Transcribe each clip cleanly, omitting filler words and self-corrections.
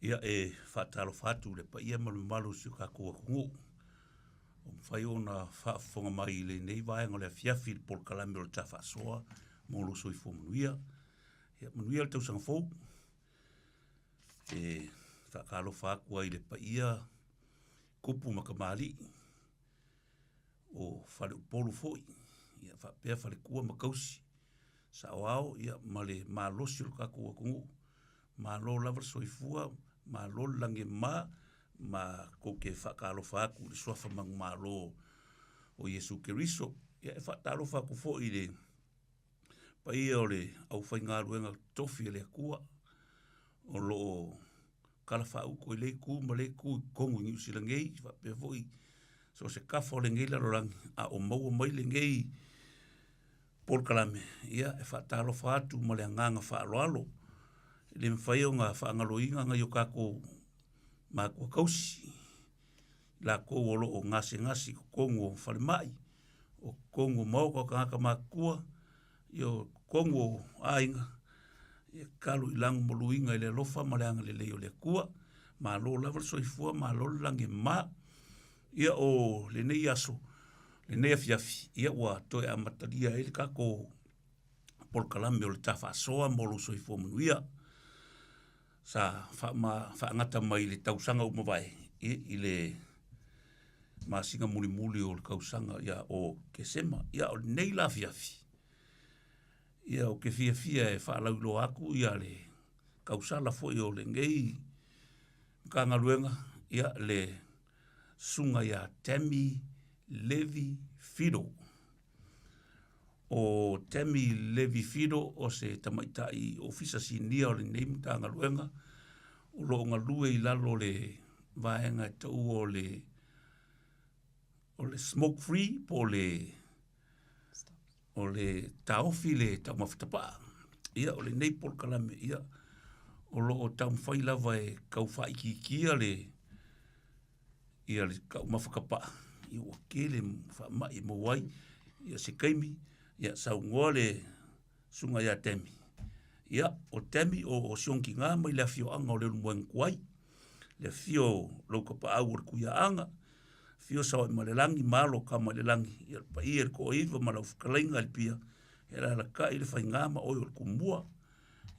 Ia e whaatalo whatu le pa ia malu si kakua kungu. O mwhai o na whaafonga mai le nei vaenga le fiafi le pol kalame o le Faasoa Soifua Manuia. Ia Manuia le tausanga fau. E whaakalo whaakua i le pa ia kupu makamali. O whale upolu foi. Ia whaapea whale kua makausi. Sa oao ia male malosi o kakua kungu. Malo lava soifua, malo lange ma koke whakalo whaku, le soafa mangu malo o Yesu Keriso. Ia e whaatalo whaku fo i le pa ia o le au whainga ruenga tofi le kua o lo kala whauko i le ku ma le ku kongu New Zealand ngei, whapea fo i so se kafa o le ngei la rorangi a o maua mai le ngei Pol Kalame. Ia e whaatalo whatu ma le anganga whaaloalo. Le mwhai o ngā whaangaloinga ngā yo kako mā kua kausi. La kou olo o ngasi ko kongu o whale mai. O kongu mau ko ngaka mā kua. Yo kongu o ainga. Ia kalu ilang moluinga i le lofa ma le anga le leo le kua. Mā lo lava soifua, mā lo lange mā. Ia o le nei aso. Le nei afiafi. Ia ua toe amataria ele kako Pol Kalame o le Faasoa Soifua Manuia. Sa whaangata mai le tausanga umawai i le masinga muli o le kausanga ia o Kesema, ia o nei la fiafi. Ia o ke fia e whaalaulo aku ia le kausala foi o le ngei kangaruenga ia le sunga ia Temi Levi Fido. O Temi Levi Fido o se tamaitai ofisa sinia o le name tanga luenga o lo nga lue i lalo le vaenga tau o le smoke free po le taofi le tau mawhitapa ia o le nei Pol Kalame ia o lo o tau mwhai lava e kau whaikikia le kau mawhakapa i o kele whamai mawai ia se kaimi ia sau ngoa le sunga ia Temi. Ia o Temi o sionki ngā mai le fio anga o le rumueng kuai. Le fio lauka pa au o kuia anga. Fio sawa i malelangi malo ka malelangi. Ia pa i ko iwa malau whakalainga le pia. Ia la ka i le whai ngāma oi o le kumua.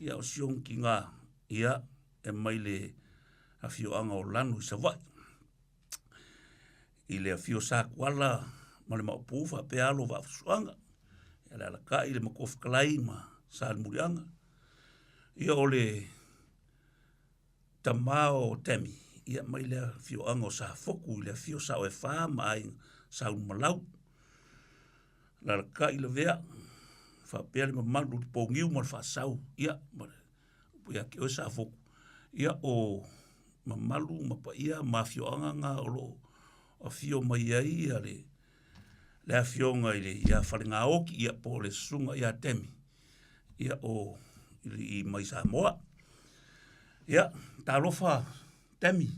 Ia o sionki ngā. Ia e mai le a fio anga o lanu i savai. I le a fio sa kuala ma le maupufa pe alo wa fusuanga. Ia la ka i le makofikalai ma sa le murianga. Ia o le tamao Temi. Ia mai le fio anga o sa foku. Le fio sa o e wha ma ai sa umalau. La ka i le vea. Wha pea le mamalu le pongiu ma le wha sau. Ia ia ke o sa foku. Ia o mamalu ma pa ia ma fio anga nga o lo o fio mai ai ia le a fionga i le ia whalinga oki ia po le sunga ia Temi. Ia o i mai Samoa. Ia, tā lofa Temi.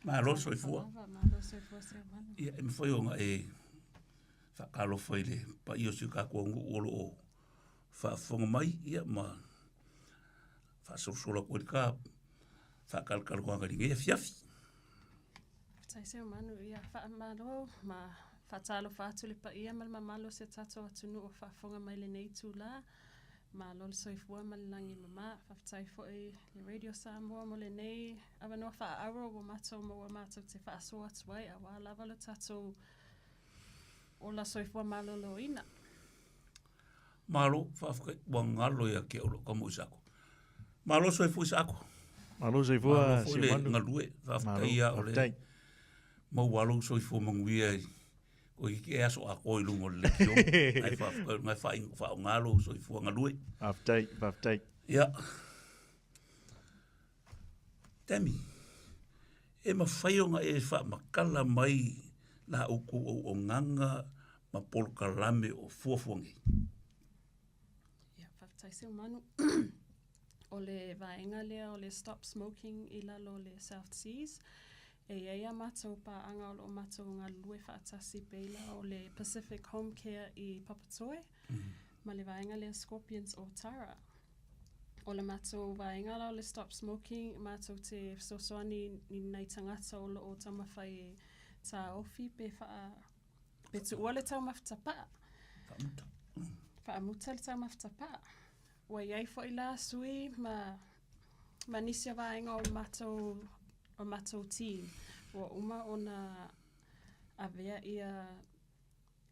Malo soifua. Ia, e mwhai o ngā e whakalofa i le pa i o si kakua ngu olo o whaafonga mai. Ia, ma whaasosola koe ka whakalkaluanga ringe e fiafi. Seumanu ia whaamalo ma whatalo whātu le pa ia mal mamalo se tato atunu o whaafonga mai le nei tūla ma lol soifua malilangi mama whaftai fo i le radio Samoa mo le nei awanoa whaaro o mato mo o mato te whaasoa tuai a wā lava le tato o la soifua malo lo ina. Malo whaafkai wangalo ia ke olo kamu isako. Malo soifua isako. Malo soifua Seumanu. Ngalue whaafkai ia ole. Mau walu Soifua Manuia o i ke aso a koi lungo le kio. Ngai whao ngalo Soifua ngalue. Whaftai. Ia. Temi. E ma whaionga e wha makala mai la uku o nganga ma Pol Kalame o fuafuangi. Ia, whaftai Seumanu. O le vaenga lea o le stop smoking i lalo le South Seas. E ia mātou pa anga o mātou ngā lue whaatasi peila o le Pacific Home Care i Papatoe, ma le vaenga le Scorpions o Tara. o le mātou vaenga la o le stop smoking, mātou te sosoani ni nei tangata o o taumawhai e tā ofi pe tu ua le taumawhtapa. Whaamuta le taumawhtapa. Wa iai fo i la sui ma nisi a vaenga o mātou team. Wa uma ona avea ia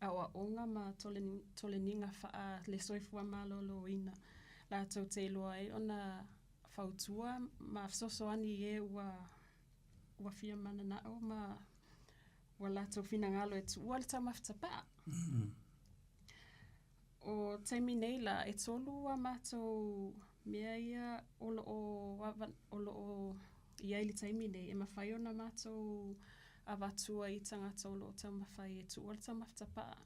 awa onga ma toleninga wha le soifua malolo ina. La tau te loa e ona whautua ma sosoani e ua fia mana nao ma wa la tau fina ngalo e tu ua le taumawhtapa. O taimi nei la e tolu a mātou mea ia olo o iai li taimi nei e mawhai ona mātou a watua i tangata olo o taumawhai e tu ua le taumawhtapa.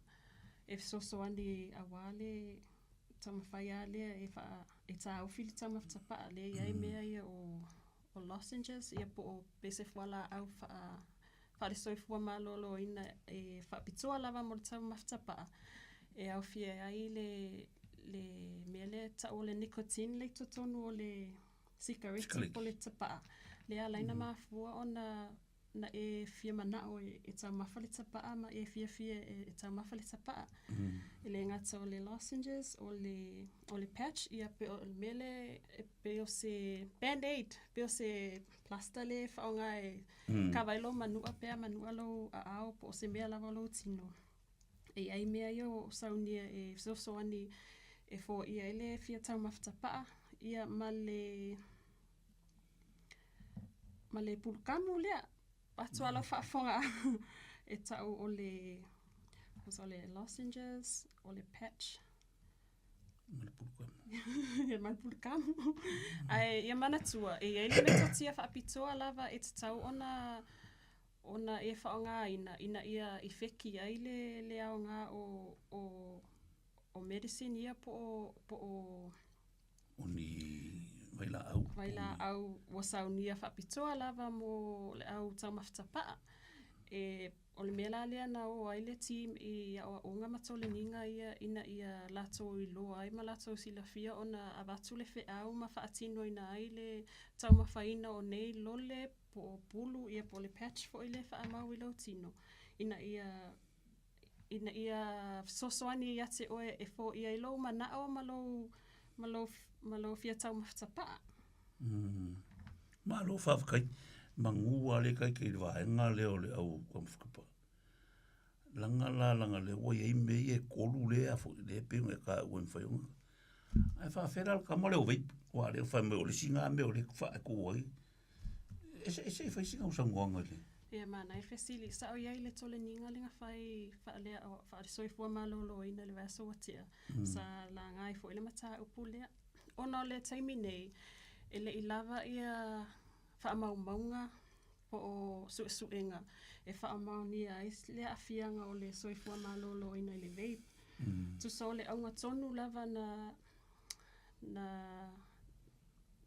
E sosoani a wale taumawhai a lea e tā aufili taumawhtapa lea iai mea ia o lozenges ia po o pese whala au wha le soifua malolo ina e whapitoa lava mo le taumawhtapa e au fia ai le mea le ta o le nicotine le totonu o le sigareti po le tapa lea laina mafua ona na e fia manao e taumafa le tapa ma e fia e taumafa le tapa e le ngata o le lozenges o le patch ia pe o mele pe o se band-aid pe o se plaster le whaonga e kawailo manua pea manua lo a ao po o se mea lava lo tino e ai mea ia o saunia e sosoani e fo ia ele fia taumawhtapa ia ma le pulkamu lea atua la whaafonga e tau o le lozenges o le patch ia ma le pulkamu ai ia manatua e ele me totia whaapitoa lava e tau ona e whaonga ina ia i wheki ai le aonga o medicine ia po o Waila au wasaunia whapitoa lava mo le au taumawhtapa e o le mea lea na o ai le team i a onga matole ninga ina ia lato i loa ai ma lato silafia ona avatu le au ma whaatino ina ai le taumawhaina o nei lole po pulu ia po le patch fo i le whaamau i lau tino ina ia sosoani ia te oe e fo ia i lau manao ma lo fia taumawhtapa. Ma lo whawhakai mangua le kai kei vaenga leo le au kwamwhakapa. Langa le oi ei mei e kolu le a fo le pēngu e ka uen whaiunga. Ai whawhera al kama leo veip, wa leo whai meo le singa meo le wha ko ai. E se whai singa usanguanga le. Ia mana e whesili, sa o iai le tole ninga linga whai lea wha soifua malolo ina le vaso watia. Sa la ngai fo ile mata upu lea. Ono le taimi nei, ele i lava ia whaamaumaunga po o suenga. E whaamaunia le afianga o le soifua malolo ina le vape. Tu so le aunga tonu lava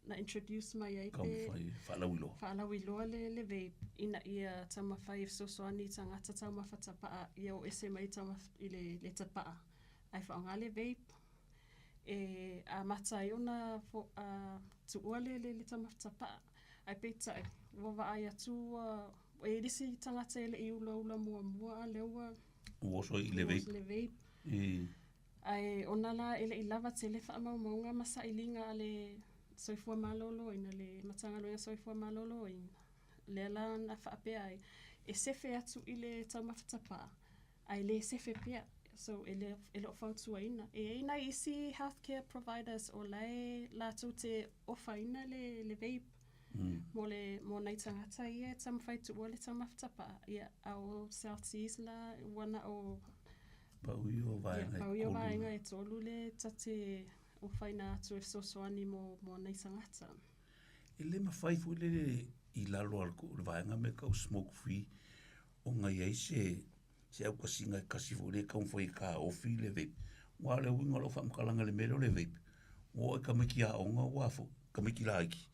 na introduce mai ai pe whaalawiloa le vape. Ina ia tamawhai sosoani tangata taumawhatapaa ia o ese mai i le tapaa. Ai whaonga le vape. E a matai ona fo tu ole le taumawhtapa ai peitai wawa ai atu o e risi tangata ele i ula mua leua uoso i le vape ai ona la ele i lava te le whaamaumaunga masa i linga ale soifua malolo ina le matanga loia soifua malolo ina le la na whaapea ai e sefe atu i le taumawhtapa ai le sefe pea. So ele o whautua ina. E ina isi healthcare providers o lai lātou te ofa ina le vape. Mo nei tangata ia tamawhai tu ua le taumawhtapa. Ia au South Seas la wana o Pauio vaenga e tolu le tate ofa ina atu e sosoani mo nei tangata. Ele mawhai fu le i lalo alko le vaenga me kau smoke free o ngai ai se au kasinga e kasi fure ka umfoi ka ofi le vape. Wa le winga lo whamkalanga le mero le vape. Wa e kamiki a onga wafo, kamiki la aiki.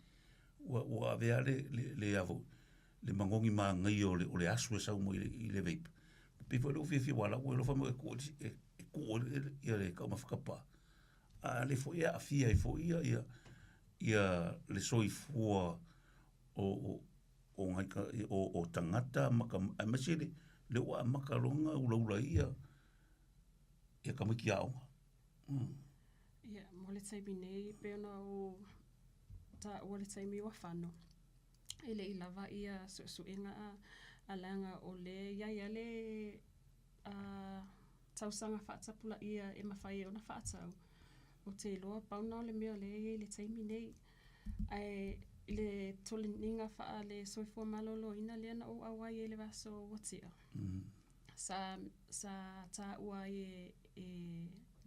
Wa avea le avo, le mangongi maa ngai o le asu e sau mo i le vape. Pifo le ufi wala, wa e lo whamu e kuo ia le ka umawhakapa. A le fo ia a fia i fo ia ia le soifua o ngaika o tangata maka amasele le wa makalonga ula ia ka miki aonga. Ia, mo le taimi nei, peona o ta ua le taimi wa whano. Ele I lava ia suenga a langa o le ia le tausanga whaatapula ia e mawhai o na whaatau. O te loa pauna o le mea le taimi nei. Ai le tolininga wha le soifua malolo ina le ana o awai e le vaso watia. Sa ta ua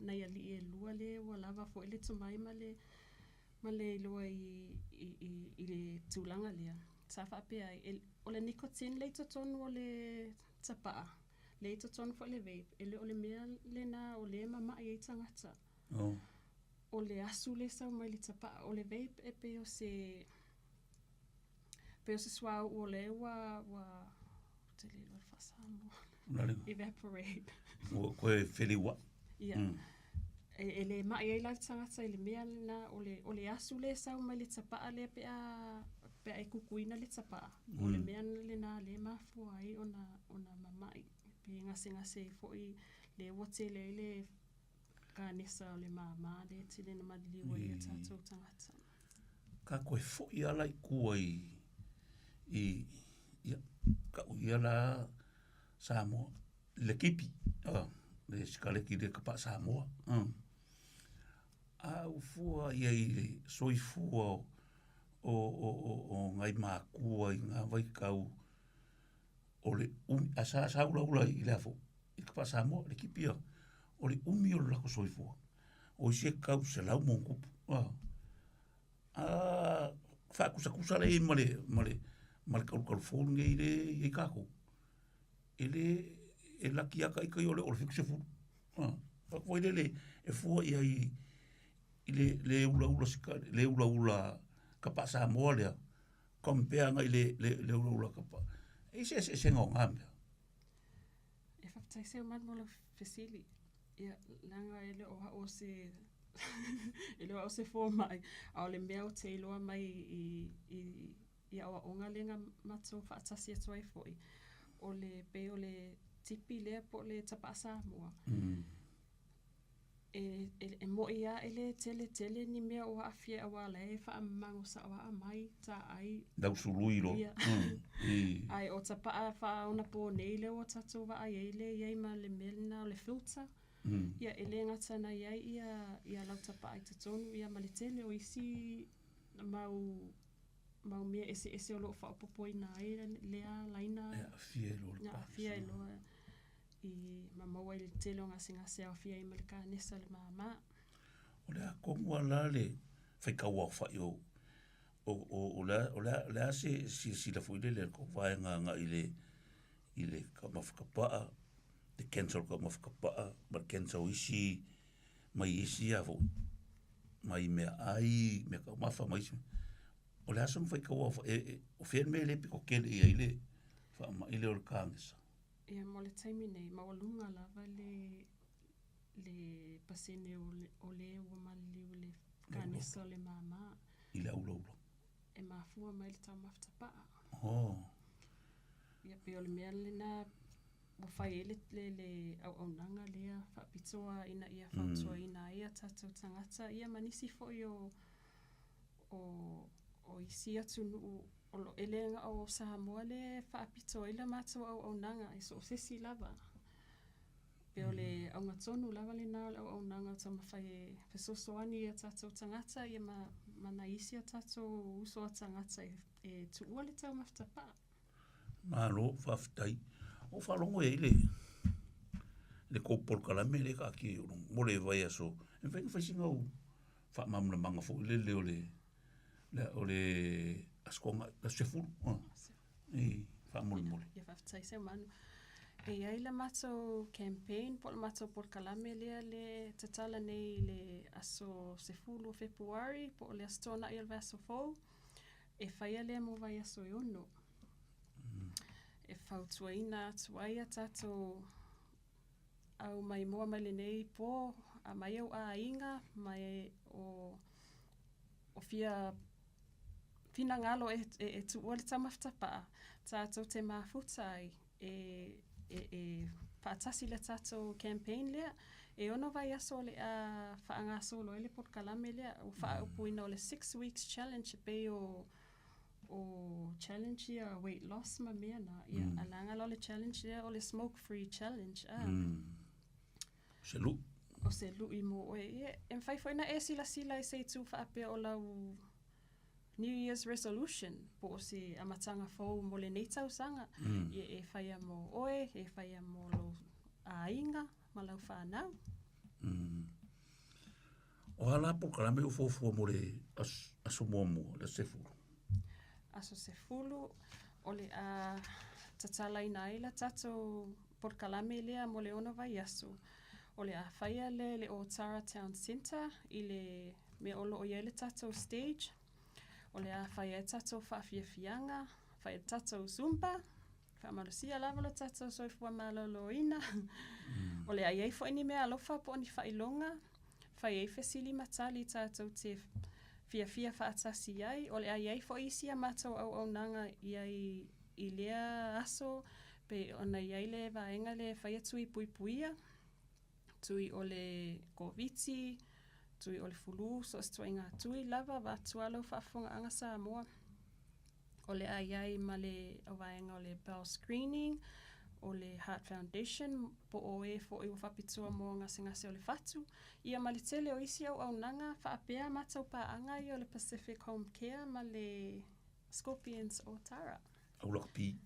nai ali e lua le ua lava fo ele tumai ma le loa I le tūlanga lea. Sa whape ai, o le nicotine le totonu o le tapaa. Le totonu fo le vape. Ele o le mea le na o le mama I tangata. O le asu le sau mai le tapaa. O le vape e peo se swau o le wa te le loa whasamo. Evaporate. O koe whiriwa. Ia. Ele mai e la tangata ele mea na o le asu le sau mai le tapaa le pe ai kukuina le tapaa. O le mea le na le mafua ai ona mamai. Pe ngase fo I le wote le kanesa o le mama le tine na madiliwa I tatou tangata. Ka koe fo I ala I kua ka ui ala Samoa. Le kipi. Le sikaleki le kapa Samoa. Au fua ia I le soifua o ngai mākua I ngā waikau o le asa ula I le afo. I kapa Samoa, le kipia. O le umi o le lako soifua. O se kau se lau mōkupu. Whaakusa le male kalu fōru nge I kako. E laki aka I kai o le fikse furu. Whakoi le e fua ia I le ula kapa Samoa lea. Kompea ngai le ula kapa. E se ngau ngamea. E whaptai Seumanu mo le fesili. Ia langa ele o se ele o se fo mai. A o le mea o te iloa mai I awa onga lenga mato whaatasi atuai foi. O le pe o le tipi lea po le tapa Samoa. E mo ia ele tele ni mea o afia awa le whaamango sa awa amai ta ai. Dau surui lo. Ai o tapa wha ona po nei le o tatou wa ai ele iai ma le melina o le filter. Ia ele ngata na iai ia lau tapa ai tatonu ia ma le tele o isi mau mea ese o lo wha opopoi na ai lea laina. Ia afia e loa. I mamaua I le tele o ngase au fia I malika nesa le mama. O lea kongua la le whaikaua o whai o lea si la fuile le ko vaenga I le ka mawhakapaa le cancel ka mawhakapaa ma cancel isi mai isi a vo mai mea ai mea ka mawha mai isi o lea sam whaikaua o whian mea le piko kele I aile wha ma ile o le kāngesa. Ia mo le taimi nei, mawalunga lava le pasene o le ua maliliu le kanesa o le mama. I le aula. E mafua mai le tau mawhtapaa. Ia pe o le mea le na wafai le au nanga lea whapitoa ina ia whautua ina ia tatou tangata. Ia manisi fo I o isi atu nuu o lo elenga o Samoa le whaapito ila mātou au nanga e so sesi lava. Pe o le au ngatonu lava le nao au nanga o tamawhai e pesosoani e tātou tangata ia mana isi a tātou uso a tangata e tuua le tau mawhtapa. Mālo, whawhitai. O whalongo e le kōpol kalame le ka ki mo le vai aso. E whainga whaisinga o whaamamuna manga fo le o le askonga la sefuru whaamole. Ia whawhitai Seumanu. E aila matou campaign po matou por kalame le tatala nei le aso sefulu Februari po le astona I al vaso fou. E whaia le mo vai aso I ono. E whautuaina tuaia tatou au mai moa mai le nei po a mai au a inga mai o o fina ngalo e tu o le tamaftapa tātou te mafutai e whaatasi le tātou campaign lea e ono vai aso le a whaangasolo ele pot kalame lea o whaaupuina o le 6 weeks challenge pe o challenge ia weight loss ma mea na ia alanga lo le challenge lea o le smoke free challenge Se lu. o se lu I mo e mwhai whaina e sila e se tu whaapea o lau New Year's resolution po o se amatanga fau mo le nei tausanga e whaia mo oe, e whaia mo lo ainga, ma lau whanau. O hala po kalame o fofua mo le aso mua le sefulu. Aso sefulu, o le a tatala ina ila tato por kalame lea mo le ono vai aso. O le a whaia le Otara Town Centre I le me olo o yele tato stage. O le a whaia tato whaafiafianga, whaia tato zumba, whaamarusia lava lo tato Soifua Manuia. O le a iei fo ini mea alofa po ni whailonga, whaia fesili matali tato te fia whaatasi ai. O le a iei fo isia mato au nanga iai I lea aso, pe ona iei le vaenga le whaia tui puipuia, tui o le koviti, tui o le fulu, so as tuainga tui lava wa tualo whaafonga anga Samoa. O le aiai ma le awaenga o le bowel screening, o le Heart Foundation, po o e fo I wapitua mo ngase o le fatu. Ia ma le tele o isi au nanga, whaapea matau pa anga I o le Pacific Home Care ma le Scorpions o Tara. Au lakapi.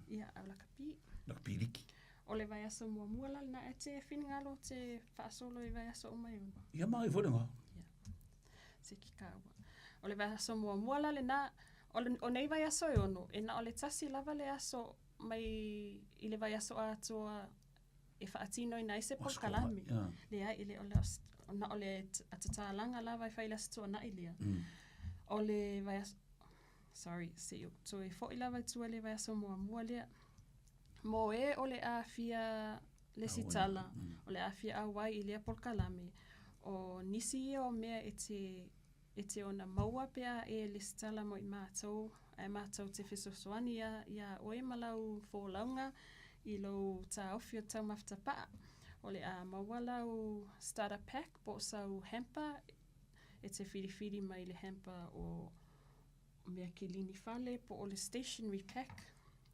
Ia, au lakapi. Lakapi riki. O le vai aso mua la na e te whingalo te whaasolo I vai aso o mai ono. Ia mai wharenga. Ia. Se ki kawa. O le vai aso mua la le na, o nei vai aso e ono, e na o le tasi lava le aso mai I le vai aso atoa e whaatino I naise po kalami. Le ai ile o le atatalanga lava I whaile aso na ilia. O le vai aso, sorry, se o to e fo I lava tua le vai aso mua lea. Mo e o le afia le sitala, o le afia awai I lea por kalame. O nisi o mea e te ona maua pea e le sitala mo I mātou, ai mātou te whesosoani ia oe malau fōlaunga I lau tā ofio tau maftapaa. O le a maua lau starter pack po sau hamper, e te whiriwhiri mai le hamper o mea ke lini whale po o le stationery pack.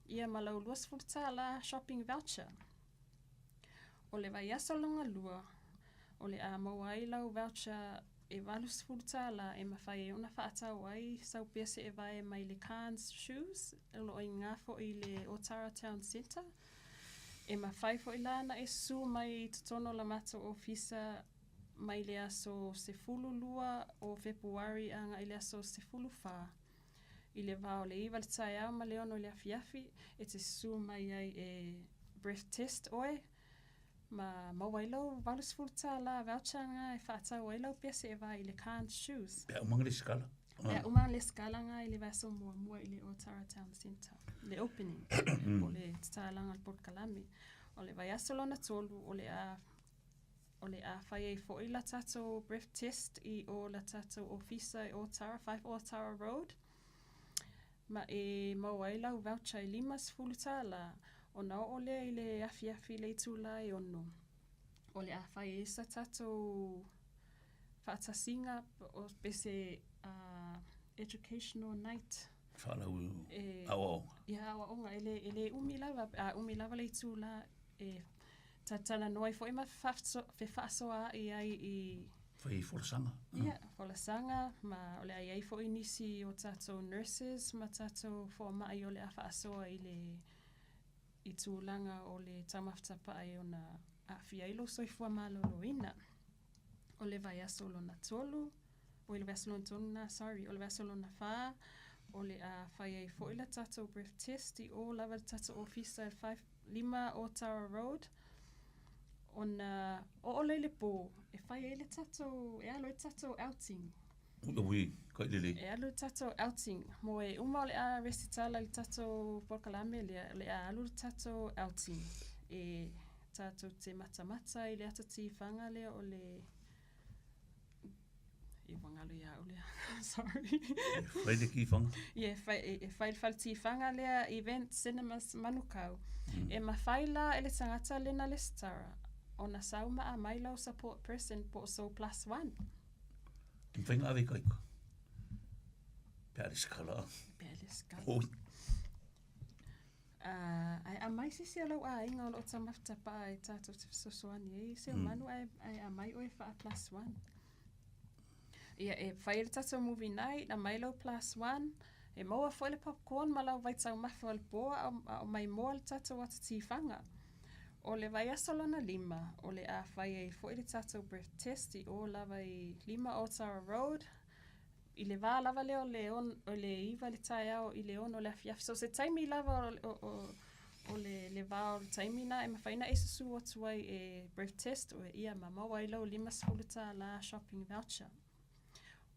Ia malau luas furta la shopping voucher. O le vai aso longa lua, o le a mawai lau voucher e valus furta la e mawhai e una whaatau ai sau pese e vai mai le Cairns shoes, e lo I ngafo I le Otara Town Centre. E mawhai fo I lana e su mai tutono la mato ofisa mai le aso se fulu lua o Februari anga I le aso se fulu wha. I le vao le iwa le tai au ma le ono le afiafi, e te su mai ai e breath test oe, ma mawailau valus furta la vouchanga e whaatau wailau pese e vai I le Cairns shoes. Pea umanga le skala. Pea umanga le skala nga I le vaso mua I le Otara Town Centre, le opening, o le tatalanga le Port Kalame. O le vai asolona tolu, o le a whai e fo I la tato breath test I o la tato ofisa I Otara, 5 Otara Road. Ma e mawai lau voucher I limas fuluta la, o nao o lea I le afiafi le tula I ono. O le a whai e sa tato whaatasinga o pese educational night. Whalau awa. Ia awa onga, ele umilava le tula e tatana noi fo ima Faasoa I Whai folasanga. Ia, folasanga, ma ole ai fo inisi o tato nurses, ma tato fo mai o le a Faasoa I tūlanga o le tamaftapa ai o na awhia ilo Soifua Manuia. O le vai aso lona tolu, o le vai aso lona tolu na, sorry, o le vai aso lona wha, o le a whai ai fo ila tato breath test I o lava tato ofisa 5 Otara Road. Ona o le po e whai e le tato e alo e tato outing. Ui, kai lele. E alo tato outing. Mo e uma le a resitala le tato porkalame le a alo tato outing. E tato te mata I le atati whanga le o le I wangalo ia o lea. Sorry. Whai le ki whanga. Ie, whai ti whanga lea event cinemas manukau. E mawhaila e le tangata lena le stara. O na sauma a mailau support person po so +1. Whainga awe kaiko. Pēre skala. Pēre skala. Oi. Ai a mai si alau a inga o lo tamafta pa e tātou te whasosoani e Seumanu ai a mai oe wha +1. Ia e whaere tātou movie night a mailau +1 e maua fwoi le popcorn malau vai tau mawha al boa o mai moa le tātou ata tifanga. O le vai asolona 5 o le a whai e fwoi le tātou breath test I o lava I 5 Otara Road I le vā lava leo o le iwa le tai au I le ono le afiafi. So se taimi lava o le vā o le taimi na e mawhaina e susu atu ai e breath test o e ia mamawa I lau 5 sefuluta la shopping voucher.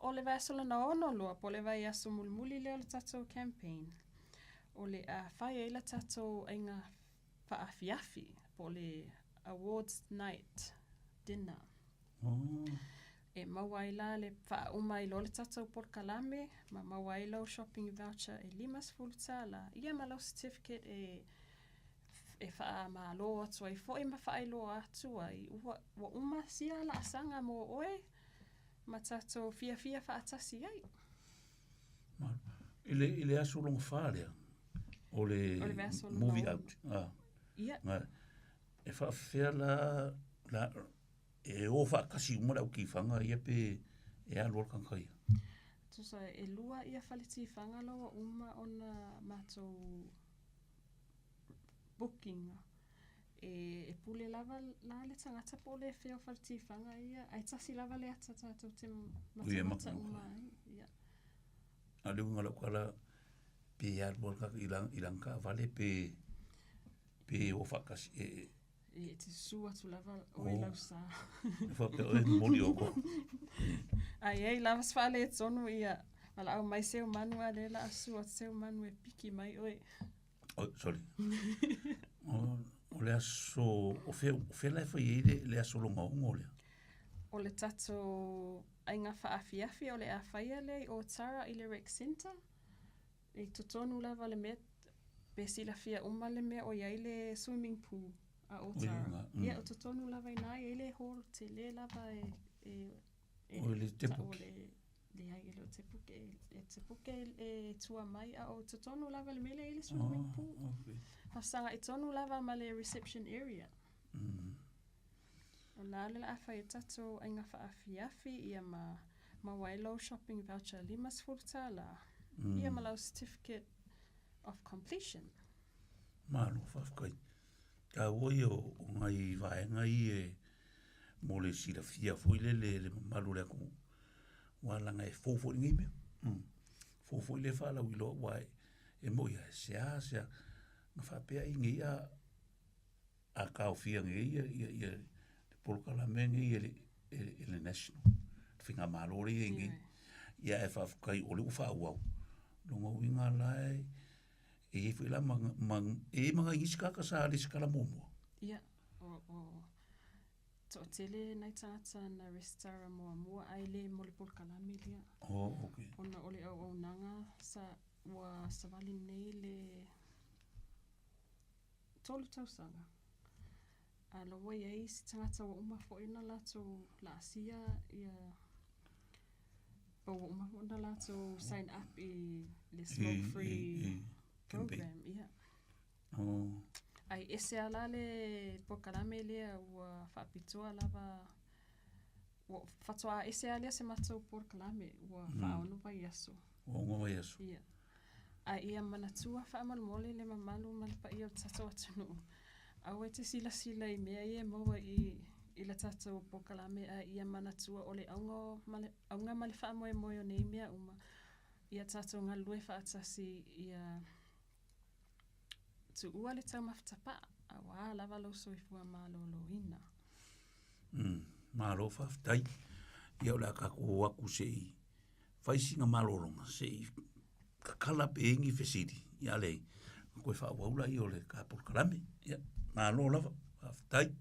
O le vai asola na ono loa po le vai aso mulmuli leo le tātou campaign. O le a whai e la tātou ainga whaafiafi po le awards night dinner. E mawaila le whauma I lo le tātou porkalame, ma mawaila o shopping voucher e 5 sefuluta la. Ia malau certificate e wha ma lo atu ai fo e ma wha lo atu ai. Wa uma sia la asanga mo oe, ma tātou fia wha atasi ai. Ile aso longa whārea o le movie out. Ia. E wha whea la e o whakasi umara o ki whanga ia pe e alo kankai. Tusa e lua ia whaliti whanga lawa uma ona mātou booking. E pule lava la le tangata po le whea whaliti whanga ia. Ai tasi lava le ata tātou te matamata uma. Ia. A leo ngala kala pe alo kankai ilang vale pe o whakasi E te sua tu lava o e lau sa. Whape o e mori o ko. Ai lava sfale e tonu ia. Mala au mai Seumanu a lela a sua Seumanu e piki mai oe. Oh, sorry. O le aso, o whea lai whai le aso longa ongo lea. O le tato ainga whaafiafi o le a whaia le o Tara I le rec center. E totonu lava le met. Besila fia le mea o iai le swimming pool. A Otara. Ia o totonu lava I nai e le hall te le lava o le tepuke. Le ai le tepuke e tua mai a o totonu lava le mele e le swimming pool. Hasanga e tonu lava ma le reception area. O nā le la awhai e tato ainga whaafiafi ia ma wailo shopping voucher 5 sefuluta la. Ia ma lau certificate of completion. Malo whafkai. Ka oi o ngai vaenga I e mo le sila fia foi le malu le ku walanga e fofo ngi me fofo le fala wilo wai e mo ia sia na fa pe ai ngi a ka ofia ngi ia por kala mengi ele national finga malori ngi ia e fa kai o le fa wa longa winga lai e foi la manga iska ka sa le skala momo. Ia o to tele nai tata na restaurant mo ai le mo le polkalame lia. Oh, okay. Ona ole o nanga sa wa savali nei le tolu tausanga. A lo wai ai si tangata wa uma fo ina lato la asia ia o uma fo ina lato sign up I le smoke free program, ia. Oh. Ai ese ala le pokalame lea ua whaapitua lava ua whatoa ese alia se matou pokalame ua whaonu vai aso. Ua vai aso. Ia. Ai ia manatua whaamalmole le mamalu malipa ia tatou atunu. Au e te sila I mea ia maua I la tatou pokalame a ia manatua o le aunga mali whaamoe moe o nei mea uma. Ia tatou ngalue whaatasi ia tu ua le tau mawhtapa a wā lava lo soifua malolo ina. Malo whaftai. Ia o la kako waku se I whaisinga malolonga se I kakala pe ingi whesiri. Ia lei. Koe wha waula I o le ka porkalame. Ia malo lava whaftai.